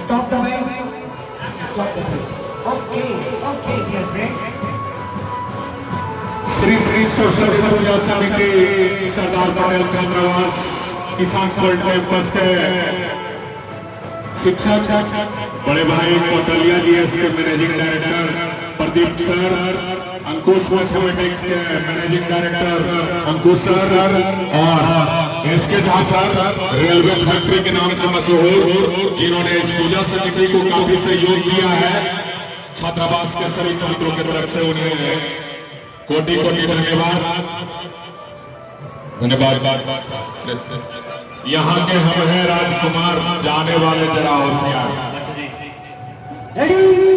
Stop the way. Stop the way. Okay, dear friends. Shri Shri social Puja Samiti Sardar Patel चंद्रवास किसान college campus के शिक्षक बड़े भाई कोटलिया जी, इसके मैनेजिंग डायरेक्टर प्रदीप सर, अंकुश मैथमेटिक्स के मैनेजिंग डायरेक्टर अंकुश सर, और इसके साथ साथ रेलवे फैक्ट्री के नाम से मशहूर जिन्होंने इस पूजा समिति को काफी सहयोग दिया है, छात्रावास के सभी छात्रों की तरफ से उन्हें कोटि कोटि धन्यवाद। यहाँ के हम हैं राजकुमार, जाने वाले जरा होशियार। Ready?